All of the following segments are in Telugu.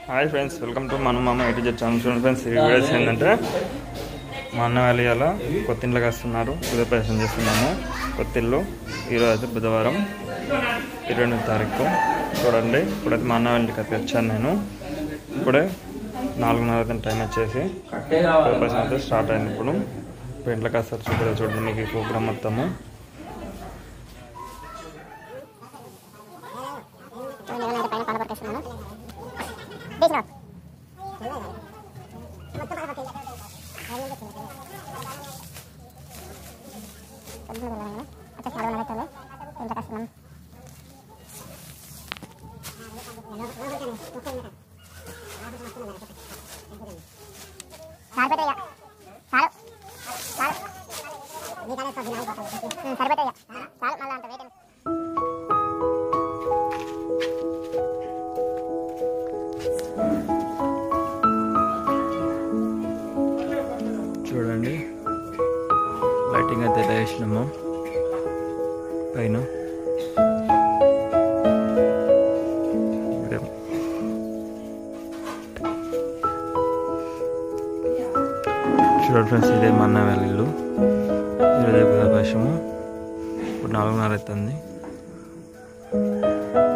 హాయ్ ఫ్రెండ్స్, వెల్కమ్ టు మన మామ ఎటు ఛానల్. చూడండి ఫ్రెండ్స్, ఈ వీడియోస్ ఏంటంటే మా అన్న వాళ్ళు ఇలా కొత్త ఇంట్లోకి వస్తున్నారు. గృహప్రవేశం చేస్తున్నాము కొత్త ఇల్లు. ఈరోజు అయితే బుధవారం 28వ తారీఖు. చూడండి, ఇప్పుడైతే మా అన్న వాళ్ళ ఇంటికి అయితే వచ్చాను నేను. ఇప్పుడే 4:30 టైం వచ్చేసి గృహప్రవేశం అయితే స్టార్ట్ అయింది. ఇప్పుడు ఇంట్లోకి వస్తారు. చూడండి మీకు ఈ ప్రోగ్రామ్ మొత్తము. చూడండి, లైటింగ్ అయితే వేసినాము పైన. చూడండి ఫ్రెండ్స్, ఇదే మా అన్న వాళ్ళ ఇల్లు. ఈరోజు గృహప్రవేశము. ఇప్పుడు 4:30 అవుతుంది.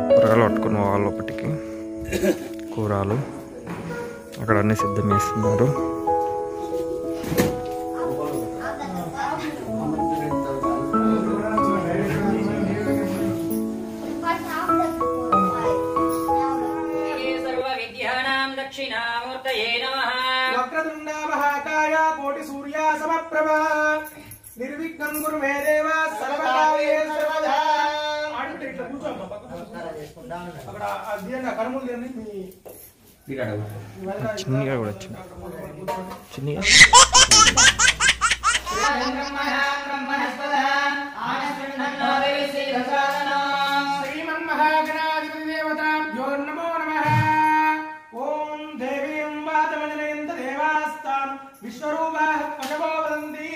కూరగాయలు పట్టుకుని వాళ్ళు ఒకటికి కూరలు అక్కడ అన్నీ సిద్ధం చేస్తున్నారు. నిర్విఘ్నం గురు మే దేవ సర్వకార్యే సర్వదా. అక్కడ అధ్యయన కర్మలు లేని చిన్నగా కూడా వచ్చింది. చిన్నగా శ్రీమన్మహాగణాధిపతి దేవతాభ్యో నమో నమః. ఓం దేవీం వాతమజనయంత దేవాస్తాం విశ్వరూపాః పశవో వదంతి.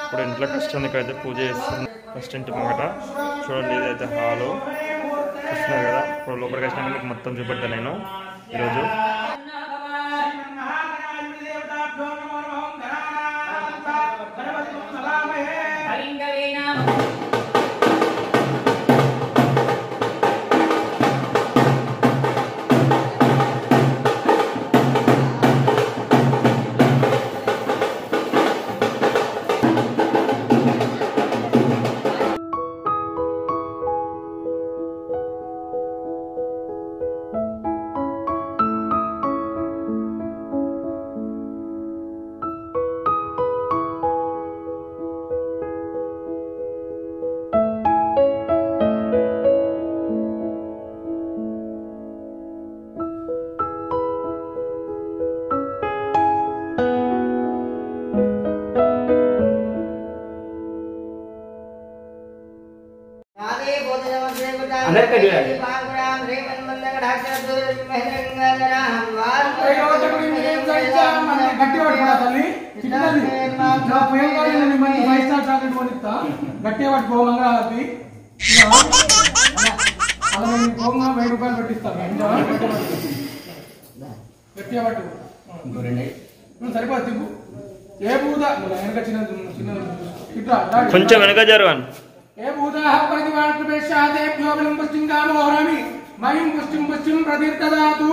ఇప్పుడు ఇంట్లో కష్టానికి అయితే పూజ చేస్తుంది. ఫస్ట్ ఇంటి ముంగట చూడండి, ఇదైతే హాలు చూస్తున్నారు కదా. ఇప్పుడు లోపలికి వచ్చినాక మీకు మొత్తం చూపెడతాను నేను ఈరోజు. గట్టిగా పట్టుకో మంగళారతి. అలా పోగా 1000 రూపాయలు పెట్టిస్తాను. గట్టిగా పట్టు, సరిపోదు. తిప్పు. ఏ పూత వెనక చిన్న ఇట్లా కొంచెం వెనక జరగను. ఏ పూత ప్రతివాదేభ్యోబలం పుష్టిం కామోహరామి మయం పుష్టిం పుష్టిం ప్రతీర్థదాతు.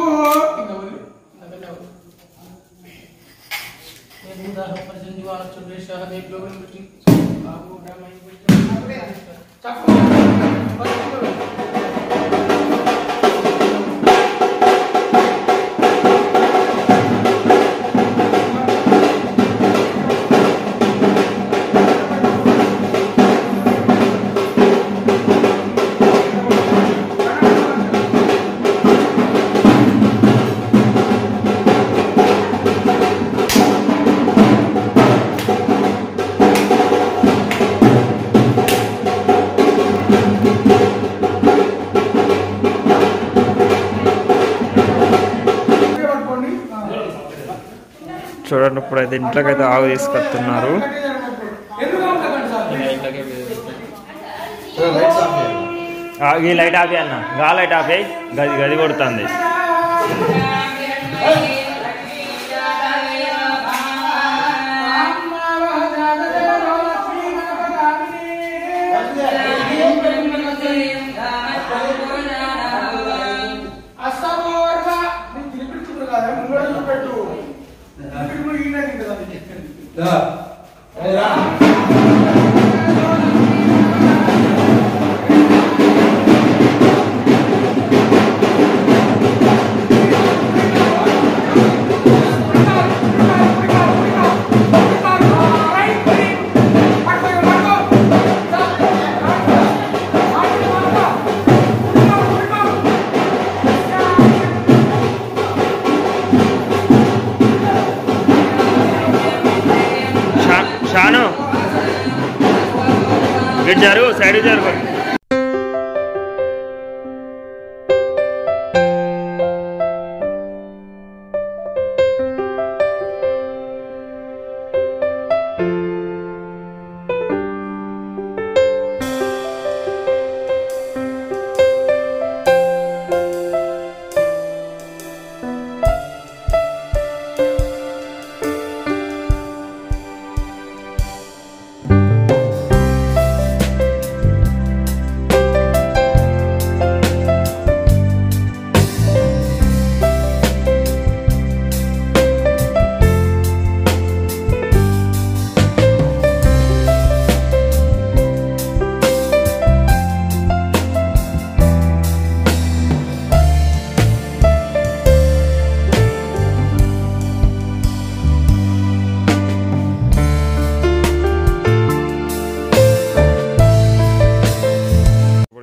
చెప్పు. చూడండి ఇప్పుడైతే ఇంట్లోకైతే ఆవు తీసుకొస్తున్నారు. ఈ లైట్ ఆపి అన్న, గా లైట్ ఆపి, గది గది కొడుతుంది. షాను గిట్ జరుగు, సైడ్ జరుగు.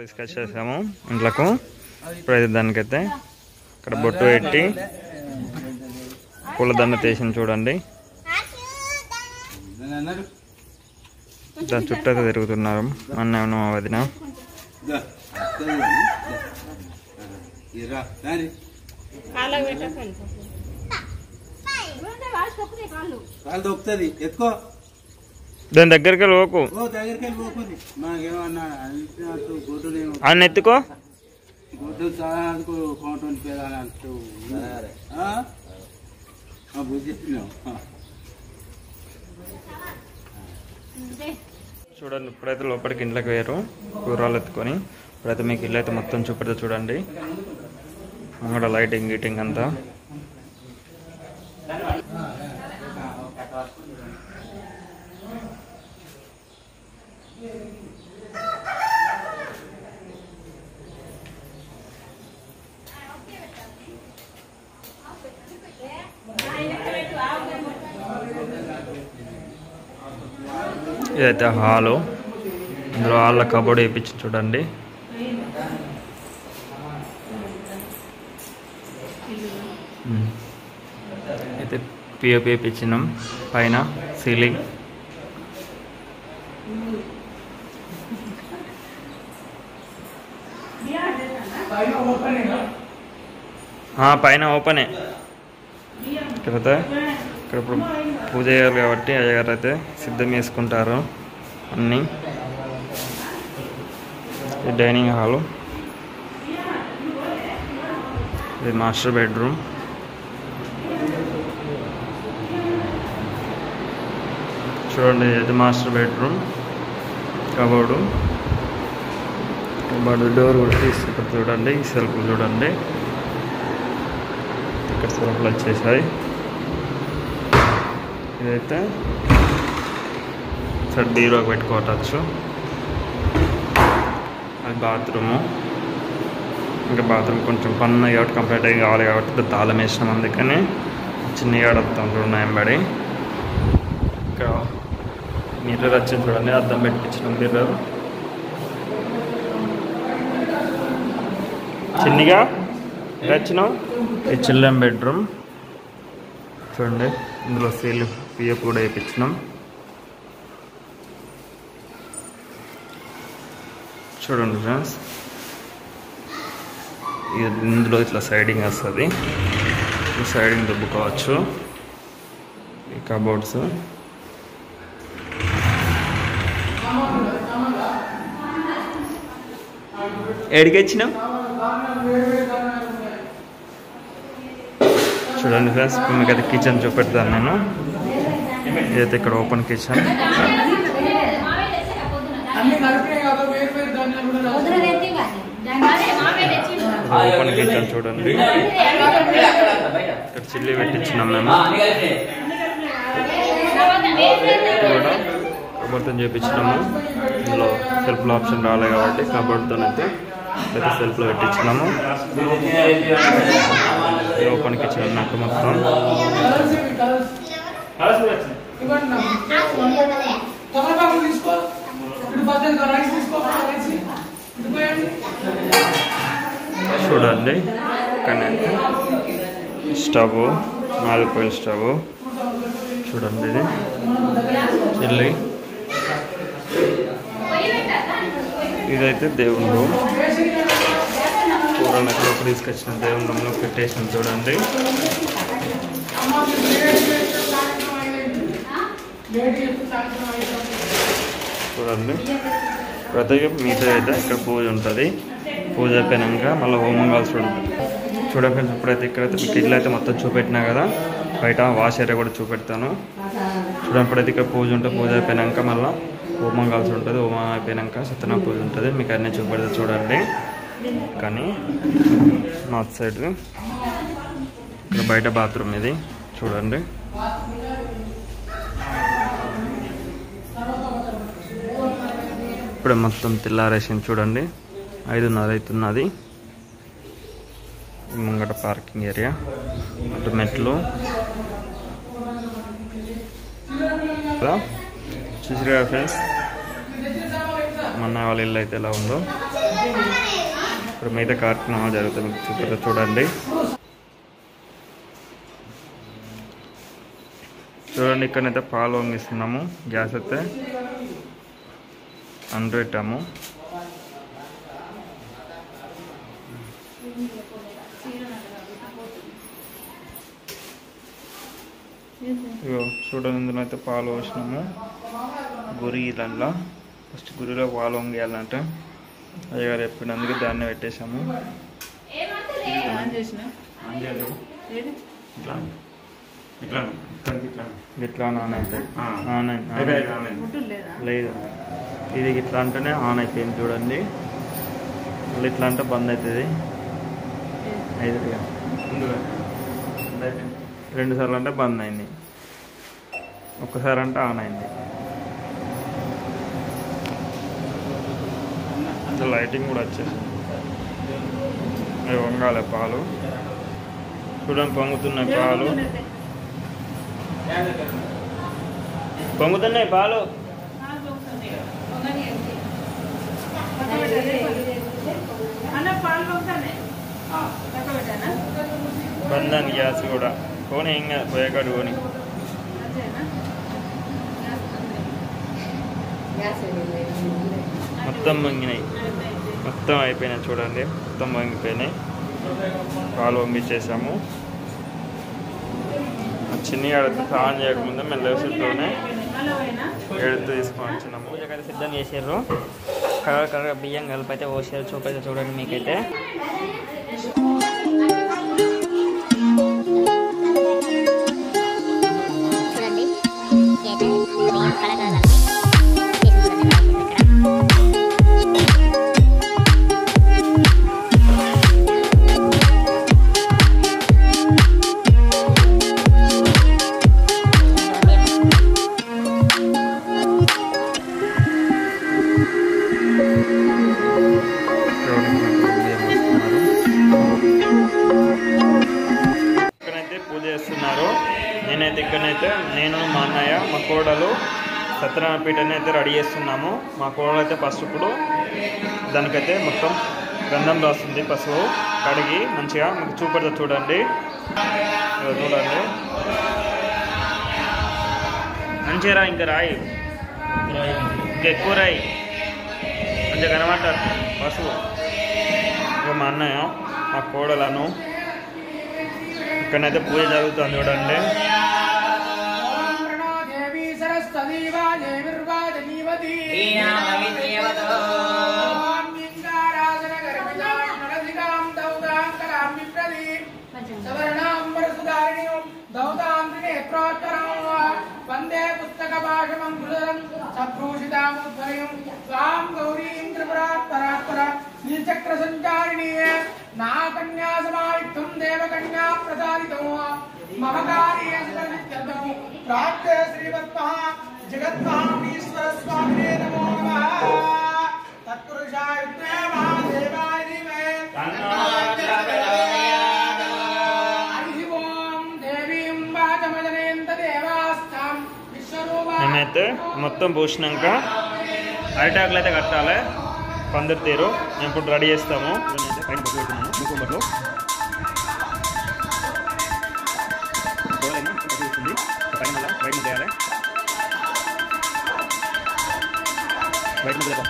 తీసుకొచ్చేసాము ఇంట్లోకు. ఇప్పుడైతే దానికైతే ఇక్కడ బొట్టు పెట్టి పూలదండ తీసి చూడండి. దాని చుట్టూ అయితే తిరుగుతున్నారు అన్న వదిన. దాని దగ్గరికి లోకు అన్న ఎత్తుకో. చూడండి ఇప్పుడైతే లోపలికి ఇంట్లోకి వేరు కూరలు ఎత్తుకొని. ఇప్పుడైతే మీకు ఇల్లు అయితే మొత్తం చూపెడితే చూడండి. అక్కడ లైటింగ్ గీటింగ్ అంతా. ఇదైతే హాలు. ఇందులో హాల్లో కబోర్డ్ వేయించి చూడండి. అయితే పిఓపి వేయించినాం పైన సీలింగ్. పైన ఓపెనే. కాకపోతే ఇక్కడ ఇప్పుడు పూజ చేయాలి కాబట్టి అయ్యగారు అయితే సిద్ధం చేసుకుంటారు అన్నీ. ఇది డైనింగ్ హాలు, ఇది మాస్టర్ బెడ్రూమ్. చూడండి ఇది మాస్టర్ బెడ్రూమ్. కబోర్డు డోర్ కూడా తీసుకుంటారు చూడండి. ఈ సెల్ఫ్లు చూడండి, ఇక్కడ సెల్ఫ్లు వచ్చేసాయి. ఇదైతే బీరోకి పెట్టుకోవచ్చు. అది బాత్రూము. ఇంకా బాత్రూమ్ కొంచెం పన్ను కాబట్టి కంప్లీట్ అయ్యి కావాలి కాబట్టి తాళం వేసినాం. అందుకని చిన్న ఆడతాం చూడండి ఎంబడి. ఇక్కడ మిర్రర్ వచ్చింది చూడండి, అద్దం పెట్టించినాం మిర్రర్. చిన్నగా వచ్చినాం. ఈ చిల్డ్రన్ బెడ్రూమ్ చూడండి. ఇందులో సీల్ పిఎఫ్ కూడా వేయించినాం చూడండి ఫ్రెండ్స్. ఇందులో ఇట్లా సైడింగ్ వస్తుంది, సైడింగ్ దుబ్బుకోవచ్చు. ఈ కబోర్డ్స్ ఎడికి వచ్చినాం చూడండి ఫ్రెండ్స్. ఇప్పుడు మీకు అయితే కిచెన్ చూపెడతాను నేను. ఇదైతే ఇక్కడ ఓపెన్ కిచెన్. ఓపెన్ కిచెన్ చూడండి. ఇక్కడ చిల్లి పెట్టించినాం మేము. కూడా కబోర్డ్తో చేయించినాము. ఇందులో సెల్ఫ్లో ఆప్షన్ రాలేదు కాబట్టి కబోర్డ్తో అయితే సెల్ఫ్లో పెట్టించినాము. ఓపెన్ కిచెన్ అన్నట్టు మొత్తం. చూడండి కానీ స్టవ్ 4 పొయ్యిల స్టవ్ చూడండి. ఇది చిల్లి. ఇదైతే దేవుని రూమ్. కూరలు ఎక్కడ తీసుకొచ్చిన దేవుని రూమ్లో పెట్టేసిన చూడండి. చూడండి ప్రత్యేక మీతో అయితే ఇక్కడ పూజ ఉంటుంది. పూజ అయిపోయినాక మళ్ళీ హోమం కాల్సి ఉంటుంది. చూడండి ఇప్పుడైతే ఇక్కడైతే మీకు ఇల్లు అయితే మొత్తం చూపెట్టినా కదా. బయట వాష్ ఏరియా కూడా చూపెడతాను. చూడండి ఇప్పుడైతే ఇక్కడ పూజ ఉంటుంది. పూజ అయిపోయినాక మళ్ళీ హోమం కాల్సి ఉంటుంది. హోమం అయిపోయినాక సత్యనారాయణ పూజ ఉంటుంది. మీకు అన్నీ చూపెడితే చూడండి. కానీ నార్త్ సైడ్ ఇక్కడ బయట బాత్రూమ్ ఇది చూడండి. ఇప్పుడే మొత్తం తెల్లారేసింది చూడండి. 5:30 అవుతున్నది. ముంగట పార్కింగ్ ఏరియా, అటు మెట్లు చూసారు కదా ఫ్రెండ్స్. మన వాళ్ళ ఇల్లు అయితే ఎలా ఉందో. ఇప్పుడు మిగతా కార్యక్రమాలు జరుగుతుంది చూడండి. చూడండి ఇక్కడైతే పాలు వంగిస్తున్నాము. గ్యాస్ అయితే పెట్టాము. ఇగో చూడండి ఇందులో అయితే పాలు పోసినాము. గురిలో ఫస్ట్ గురిలో పాలు వంగేయాలంటే అయ్యగారు చెప్పినందుకు దాన్ని పెట్టేసాము. ఇట్లా ఆన్ అయితే లేదు. ఇది ఇట్లా అంటేనే ఆన్ అయిపోయింది చూడండి. మళ్ళీ ఇట్లా అంటే బంద్ అవుతుంది. 2 సార్లు అంటే బంద్ అయింది. ఒక్కసారి అంటే ఆన్ అయింది. లైటింగ్ కూడా వచ్చేసింది. అవి వంగాలి పాలు. చూడండి పొంగుతున్నాయి పాలు. పొంగుతున్నాయి పాలు. బందని గ్యాస్ కూడా పోనీ ఏం కాదు. పోయేకాడు పోనీ. మొత్తం వంగినాయి. మొత్తం అయిపోయినాయి చూడండి. మొత్తం వంగిపోయినాయి. పాలు వంగిచ్చేసాము. చిన్ని ఆడితే స్నానం చేయకముందే మేము లేసులోనే ఎడుతూ తీసుకొని వచ్చినాము. పూజకైతే సిద్ధం చేసారు. కలర్ బియ్యం కలిపి అయితే పోసారు. చూపైతే చూడండి మీకైతే. నేనైతే ఇక్కడనైతే నేను మా అన్నయ్య మా కోడలు సత్యనారాయణ పీఠని అయితే రెడీ చేస్తున్నాము. మా కోడలు అయితే ఫస్ట్ ఇప్పుడు దానికైతే మొత్తం గంధం రాస్తుంది. పసుపు కడిగి మంచిగా మీకు చూపెడతా చూడండి. చూడండి మంచిగా రా. ఇంకా రాయి ఇంకా ఎక్కువ రాయి. మంచిగా కనబడ్డారు పసుపు. ఇంకా మా అన్నయ్య మా కోడలను ఇక్కడనైతే పూజ జరుగుతుంది చూడండి. वंदे पुस्तक भाषमंगुलम सभ्रूषितामुद्धरिं स्वां गौरीं त्रिपुरात्परात्पर नीलचक्र संचारिणी नाकन्या समायुक्तं देवकन्या प्रसादितो मम कार्ये सर्वसिद्ध्यर्थं प्राप्ते श्रीमद्महा जगन्महामीश्वर स्वामिने नमो नमः तत्पुरुषाय विद्महे महादेवाय धीमहि మేమైతే మొత్తం పోసినాక అరిటాకులు అయితే కట్టాలి పందిరి తీరు మేము ఇప్పుడు రెడీ చేస్తాము పైన పెట్టుకుంటున్నాము ఇంకొకరు పైన బయట చేయాలి బయట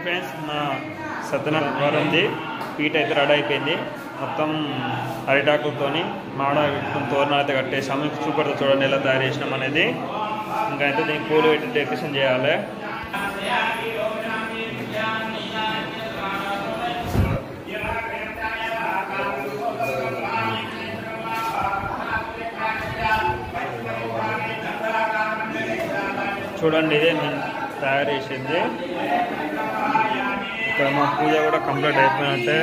ఫ్రెండ్స్ మా సత్యనారాయణది పీట అయితే రెడీ అయిపోయింది మొత్తం అరిటాకులతోని మాడ తోరణాలు అయితే కట్టేసాము సూపర్తో చూడండి ఎలా తయారు చేసినాం అనేది ఇంకా అయితే దీనికి పూలు పెట్టి డెకరేషన్ చేయాలి చూడండి ఇదే నేను తయారు చేసింది ఇక్కడ మా పూజ కూడా కంప్లీట్ అయిపోయినట్టే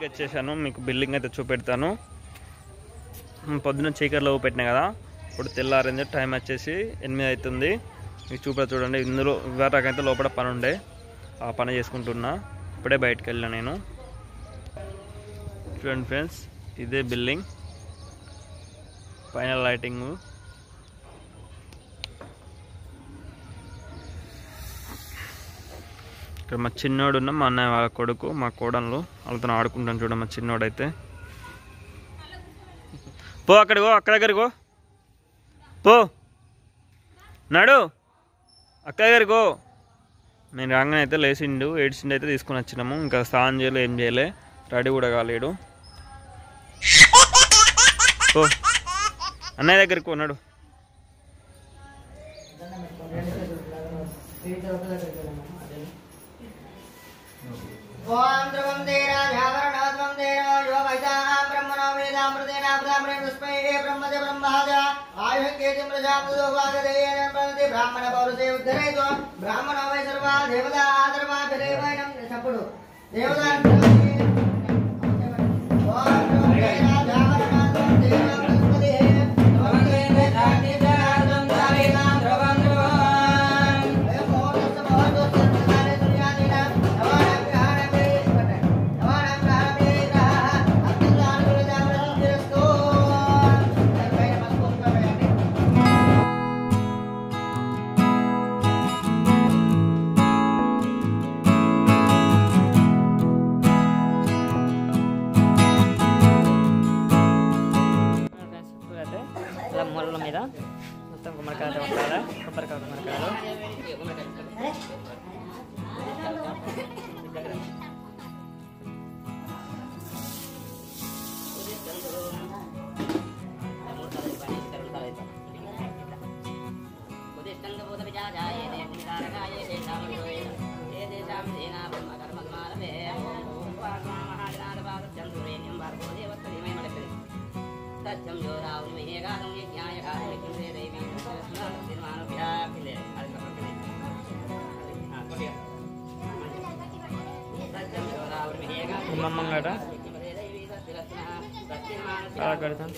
వచ్చేసాను మీకు బిల్డింగ్ అయితే చూపెడతాను పొద్దున్న చీకట్లో పెట్టినా కదా ఇప్పుడు తెల్లారింది టైం వచ్చేసి 8 అవుతుంది మీకు చూడండి ఇందులో ఇవాళకైతే లోపల పని ఉండే ఆ పని చేసుకుంటున్నా ఇప్పుడే బయటకు వెళ్ళినా నేను చూడండి ఫ్రెండ్స్ ఇదే బిల్డింగ్ పైన లైటింగ్ ఇక్కడ మా చిన్నోడు ఉన్న మా అన్నయ్య వాళ్ళ కొడుకు మా కోడన్లు వాళ్ళతో ఆడుకుంటాను చూడ మా చిన్నోడైతే పో అక్కడికో అక్క దగ్గరకో పో నాడు అక్క దగ్గరకో నేను రాగానే అయితే లేచిండు ఏడ్చిండు అయితే తీసుకుని వచ్చినాము ఇంకా స్నానం చేయలే ఏం చేయలే రెడీ కూడా కాలేడు పో అన్నయ్య దగ్గరికి ఉన్నాడు ओम द्रवं देना व्यावरणोद्वं देना यो वैदानां ब्रह्मणो वेदामृतेना ब्राह्मणे पुष्पे ब्रह्मते ब्रह्माजा आयुर्केतिं प्रजापतो वागदेयेन प्रति ब्राह्मण पौरुषे उद्धरेतो ब्राह्मणो वै सर्वा देवता आदर्भाभिरेवैनं चपुडु देवता ओम द्रवं देना व्यावरणोद्वं देना बृहस्पतिः द्रवं देना द्रवं అలా మూలల మీద మొత్తం గుమ్మడికాయలు ఉండాలి. కొబ్బరికాయ గుమ్మడికాయలు గుమ్మమ్మగడ అలా కడతాం.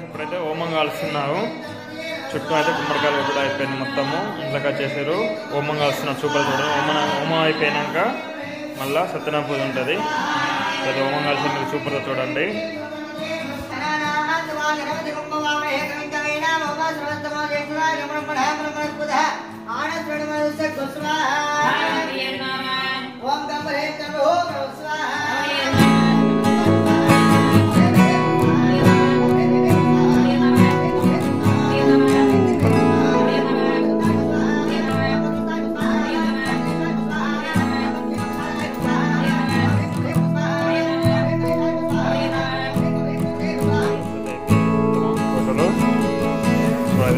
ఇప్పుడైతే హోమం కాలుస్తున్నారు. చుట్టూ అయితే గుమ్మడికాయలు కూడా అయిపోయింది మొత్తము. ఇంట్లోకి వచ్చేసారు. హోమం కాలుస్తున్నారు. సూపర్ చూడండి. హోమం అయిపోయినాక మళ్ళీ సత్యనారాయణ పూజ ఉంటుంది. అయితే హోమం కలిసి మీరు సూపర్గా చూడండి.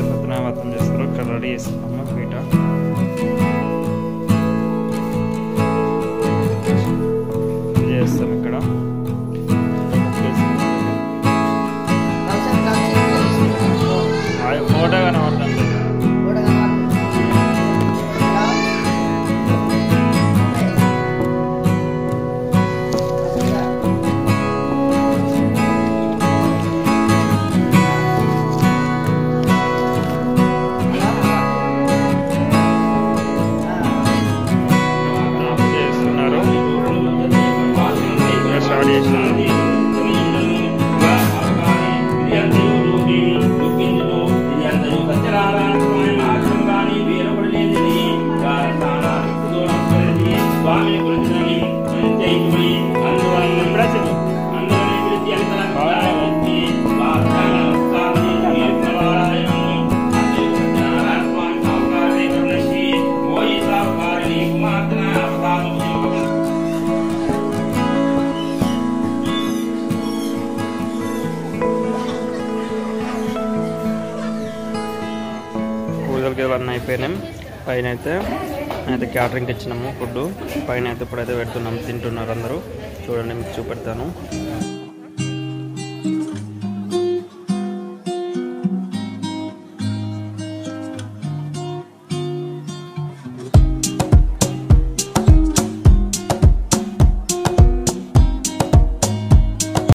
సత్యనారాయణ చేస్తారు. ఇక్కడ రెడీ చేస్తున్నాము. బయట చేస్తాం. ఇక్కడ ఫోటో కనబడుతుంది. పూజలకి ఇవన్నీ అయిపోయినాం. పైన అయితే క్యాటరింగ్కి ఇచ్చినాము ఫుడ్. పైన అయితే ఇప్పుడైతే పెడుతున్నాము. తింటున్నారు అందరూ. చూడండి, మీకు చూపెడతాను.